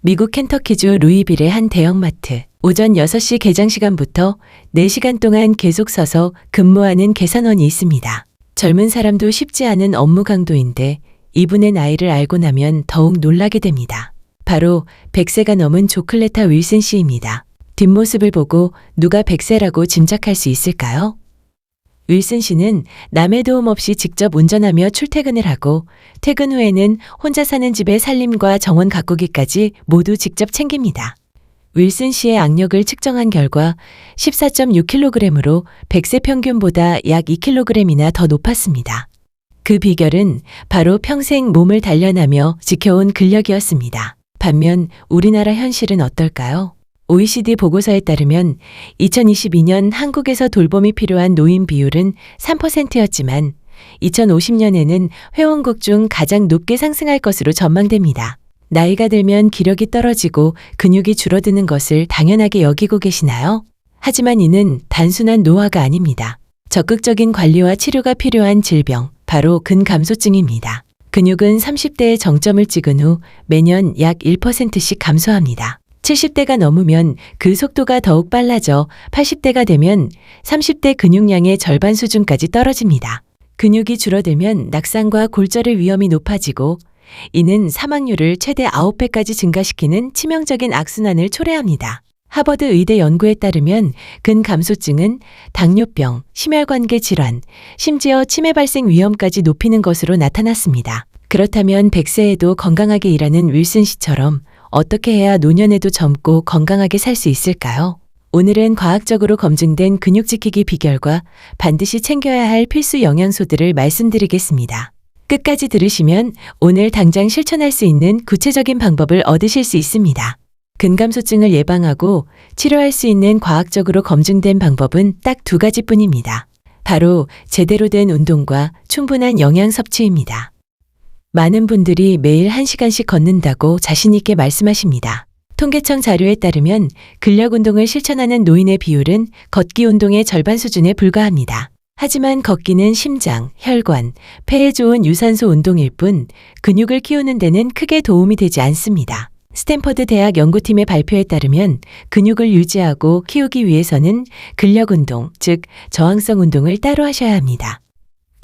미국 켄터키주 루이빌의 한 대형마트. 오전 6시 개장 시간부터 4시간 동안 계속 서서 근무하는 계산원이 있습니다. 젊은 사람도 쉽지 않은 업무 강도인데 이분의 나이를 알고 나면 더욱 놀라게 됩니다. 바로 100세가 넘은 조클레타 윌슨 씨입니다. 뒷모습을 보고 누가 100세라고 짐작할 수 있을까요? 윌슨 씨는 남의 도움 없이 직접 운전하며 출퇴근을 하고 퇴근 후에는 혼자 사는 집의 살림과 정원 가꾸기까지 모두 직접 챙깁니다. 윌슨 씨의 악력을 측정한 결과 14.6kg으로 100세 평균보다 약 2kg이나 더 높았습니다. 그 비결은 바로 평생 몸을 단련하며 지켜온 근력이었습니다. 반면 우리나라 현실은 어떨까요? OECD 보고서에 따르면 2022년 한국에서 돌봄이 필요한 노인 비율은 3%였지만 2050년에는 회원국 중 가장 높게 상승할 것으로 전망됩니다. 나이가 들면 기력이 떨어지고 근육이 줄어드는 것을 당연하게 여기고 계시나요? 하지만 이는 단순한 노화가 아닙니다. 적극적인 관리와 치료가 필요한 질병, 바로 근감소증입니다. 근육은 30대의 정점을 찍은 후 매년 약 1%씩 감소합니다. 70대가 넘으면 그 속도가 더욱 빨라져 80대가 되면 30대 근육량의 절반 수준까지 떨어집니다. 근육이 줄어들면 낙상과 골절의 위험이 높아지고 이는 사망률을 최대 9배까지 증가시키는 치명적인 악순환을 초래합니다. 하버드 의대 연구에 따르면 근감소증은 당뇨병, 심혈관계 질환, 심지어 치매 발생 위험까지 높이는 것으로 나타났습니다. 그렇다면 100세에도 건강하게 일하는 윌슨 씨처럼 어떻게 해야 노년에도 젊고 건강하게 살 수 있을까요? 오늘은 과학적으로 검증된 근육 지키기 비결과 반드시 챙겨야 할 필수 영양소들을 말씀드리겠습니다. 끝까지 들으시면 오늘 당장 실천할 수 있는 구체적인 방법을 얻으실 수 있습니다. 근감소증을 예방하고 치료할 수 있는 과학적으로 검증된 방법은 딱 2가지뿐입니다. 바로 제대로 된 운동과 충분한 영양 섭취입니다. 많은 분들이 매일 1시간씩 걷는다고 자신 있게 말씀하십니다. 통계청 자료에 따르면 근력 운동을 실천하는 노인의 비율은 걷기 운동의 절반 수준에 불과합니다. 하지만 걷기는 심장, 혈관, 폐에 좋은 유산소 운동일 뿐 근육을 키우는 데는 크게 도움이 되지 않습니다. 스탠퍼드 대학 연구팀의 발표에 따르면 근육을 유지하고 키우기 위해서는 근력 운동, 즉 저항성 운동을 따로 하셔야 합니다.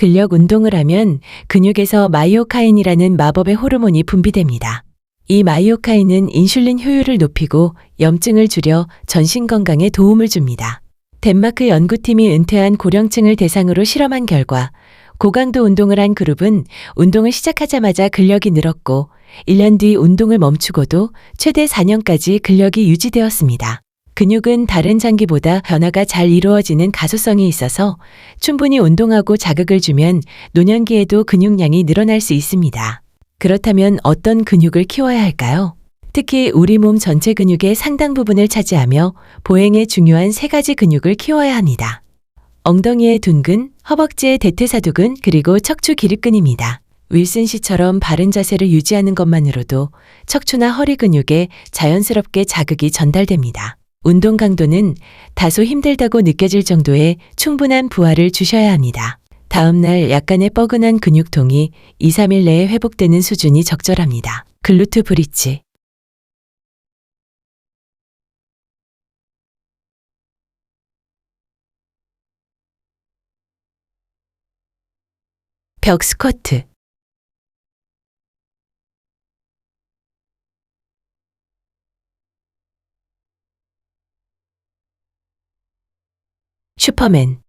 근력 운동을 하면 근육에서 마이오카인이라는 마법의 호르몬이 분비됩니다. 이 마이오카인은 인슐린 효율을 높이고 염증을 줄여 전신 건강에 도움을 줍니다. 덴마크 연구팀이 은퇴한 고령층을 대상으로 실험한 결과 고강도 운동을 한 그룹은 운동을 시작하자마자 근력이 늘었고 1년 뒤 운동을 멈추고도 최대 4년까지 근력이 유지되었습니다. 근육은 다른 장기보다 변화가 잘 이루어지는 가소성이 있어서 충분히 운동하고 자극을 주면 노년기에도 근육량이 늘어날 수 있습니다. 그렇다면 어떤 근육을 키워야 할까요? 특히 우리 몸 전체 근육의 상당 부분을 차지하며 보행에 중요한 3가지 근육을 키워야 합니다. 엉덩이의 둔근, 허벅지의 대퇴사두근, 그리고 척추 기립근입니다. 윌슨 씨처럼 바른 자세를 유지하는 것만으로도 척추나 허리 근육에 자연스럽게 자극이 전달됩니다. 운동 강도는 다소 힘들다고 느껴질 정도의 충분한 부하를 주셔야 합니다. 다음 날 약간의 뻐근한 근육통이 2-3일 내에 회복되는 수준이 적절합니다. 글루트 브릿지. 벽 스쿼트. 슈퍼맨.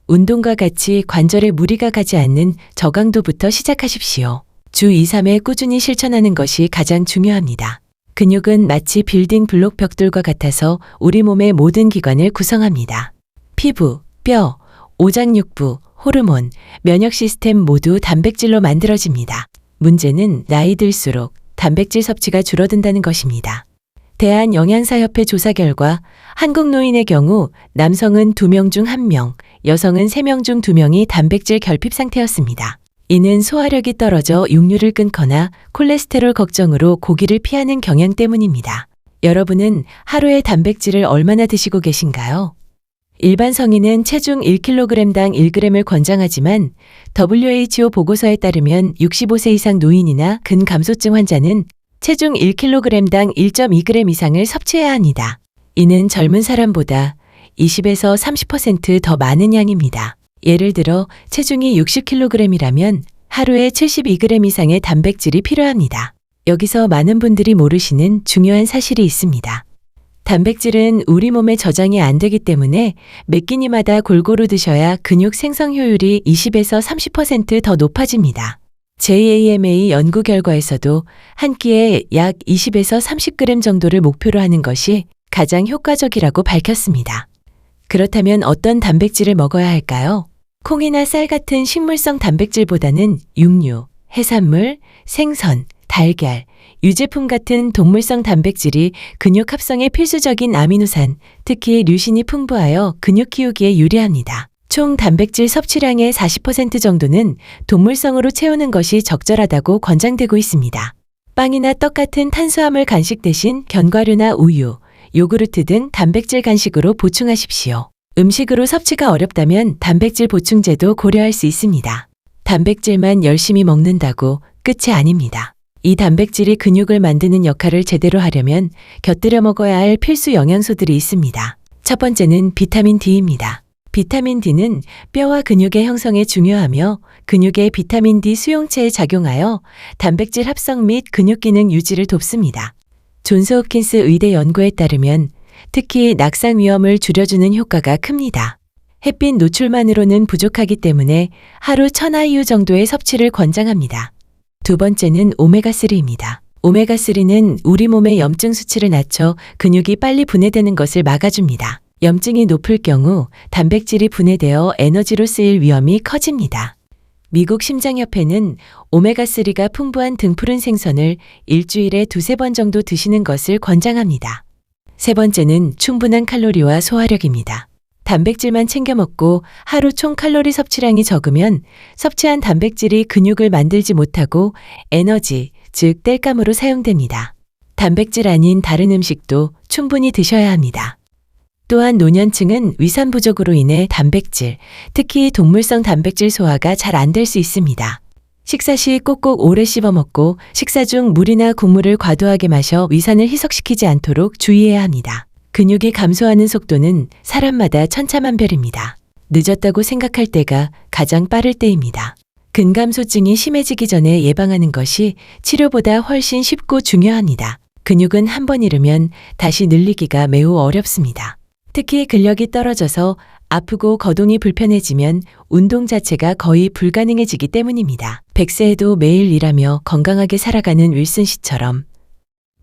운동과 같이 관절에 무리가 가지 않는 저강도부터 시작하십시오. 주 2-3회 꾸준히 실천하는 것이 가장 중요합니다. 근육은 마치 빌딩 블록 벽돌과 같아서 우리 몸의 모든 기관을 구성합니다. 피부, 뼈, 오장육부, 호르몬, 면역 시스템 모두 단백질로 만들어집니다. 문제는 나이 들수록 단백질 섭취가 줄어든다는 것입니다. 대한영양사협회 조사 결과 한국 노인의 경우 남성은 2명 중 1명, 여성은 3명 중 2명이 단백질 결핍 상태였습니다. 이는 소화력이 떨어져 육류를 끊거나 콜레스테롤 걱정으로 고기를 피하는 경향 때문입니다. 여러분은 하루에 단백질을 얼마나 드시고 계신가요? 일반 성인은 체중 1kg당 1g을 권장하지만 WHO 보고서에 따르면 65세 이상 노인이나 근감소증 환자는 체중 1kg당 1.2g 이상을 섭취해야 합니다. 이는 젊은 사람보다 20에서 30% 더 많은 양입니다. 예를 들어 체중이 60kg이라면 하루에 72g 이상의 단백질이 필요합니다. 여기서 많은 분들이 모르시는 중요한 사실이 있습니다. 단백질은 우리 몸에 저장이 안 되기 때문에 매 끼니마다 골고루 드셔야 근육 생성 효율이 20에서 30% 더 높아집니다. JAMA 연구 결과에서도 한 끼에 약 20에서 30g 정도를 목표로 하는 것이 가장 효과적이라고 밝혔습니다. 그렇다면 어떤 단백질을 먹어야 할까요? 콩이나 쌀 같은 식물성 단백질보다는 육류, 해산물, 생선, 달걀, 유제품 같은 동물성 단백질이 근육 합성에 필수적인 아미노산, 특히 류신이 풍부하여 근육 키우기에 유리합니다. 총 단백질 섭취량의 40% 정도는 동물성으로 채우는 것이 적절하다고 권장되고 있습니다. 빵이나 떡 같은 탄수화물 간식 대신 견과류나 우유, 요구르트 등 단백질 간식으로 보충하십시오. 음식으로 섭취가 어렵다면 단백질 보충제도 고려할 수 있습니다. 단백질만 열심히 먹는다고 끝이 아닙니다. 이 단백질이 근육을 만드는 역할을 제대로 하려면 곁들여 먹어야 할 필수 영양소들이 있습니다. 첫 번째는 비타민 D입니다. 비타민 D는 뼈와 근육의 형성에 중요하며 근육의 비타민 D 수용체에 작용하여 단백질 합성 및 근육 기능 유지를 돕습니다. 존스 홉킨스 의대 연구에 따르면 특히 낙상 위험을 줄여주는 효과가 큽니다. 햇빛 노출만으로는 부족하기 때문에 하루 1000IU 정도의 섭취를 권장합니다. 두 번째는 오메가3입니다. 오메가3는 우리 몸의 염증 수치를 낮춰 근육이 빨리 분해되는 것을 막아줍니다. 염증이 높을 경우 단백질이 분해되어 에너지로 쓰일 위험이 커집니다. 미국 심장협회는 오메가3가 풍부한 등푸른 생선을 일주일에 2-3번 정도 드시는 것을 권장합니다. 세 번째는 충분한 칼로리와 소화력입니다. 단백질만 챙겨 먹고 하루 총 칼로리 섭취량이 적으면 섭취한 단백질이 근육을 만들지 못하고 에너지, 즉 땔감으로 사용됩니다. 단백질 아닌 다른 음식도 충분히 드셔야 합니다. 또한 노년층은 위산 부족으로 인해 단백질, 특히 동물성 단백질 소화가 잘 안 될 수 있습니다. 식사 시 꼭꼭 오래 씹어 먹고 식사 중 물이나 국물을 과도하게 마셔 위산을 희석시키지 않도록 주의해야 합니다. 근육이 감소하는 속도는 사람마다 천차만별입니다. 늦었다고 생각할 때가 가장 빠를 때입니다. 근감소증이 심해지기 전에 예방하는 것이 치료보다 훨씬 쉽고 중요합니다. 근육은 한 번 잃으면 다시 늘리기가 매우 어렵습니다. 특히 근력이 떨어져서 아프고 거동이 불편해지면 운동 자체가 거의 불가능해지기 때문입니다. 100세에도 매일 일하며 건강하게 살아가는 윌슨 씨처럼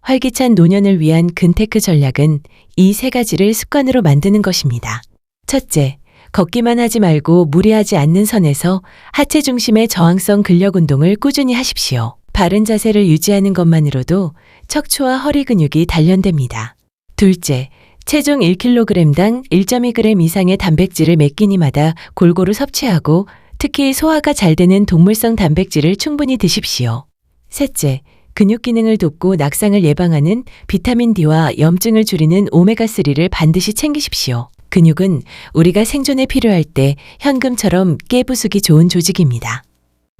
활기찬 노년을 위한 근테크 전략은 이 세 가지를 습관으로 만드는 것입니다. 첫째, 걷기만 하지 말고 무리하지 않는 선에서 하체 중심의 저항성 근력 운동을 꾸준히 하십시오. 바른 자세를 유지하는 것만으로도 척추와 허리 근육이 단련됩니다. 둘째, 체중 1kg당 1.2g 이상의 단백질을 매 끼니마다 골고루 섭취하고 특히 소화가 잘 되는 동물성 단백질을 충분히 드십시오. 셋째, 근육 기능을 돕고 낙상을 예방하는 비타민 D와 염증을 줄이는 오메가3를 반드시 챙기십시오. 근육은 우리가 생존에 필요할 때 현금처럼 깨부수기 좋은 조직입니다.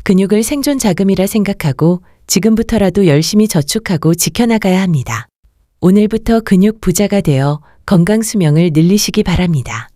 근육을 생존 자금이라 생각하고 지금부터라도 열심히 저축하고 지켜나가야 합니다. 오늘부터 근육 부자가 되어 건강 수명을 늘리시기 바랍니다.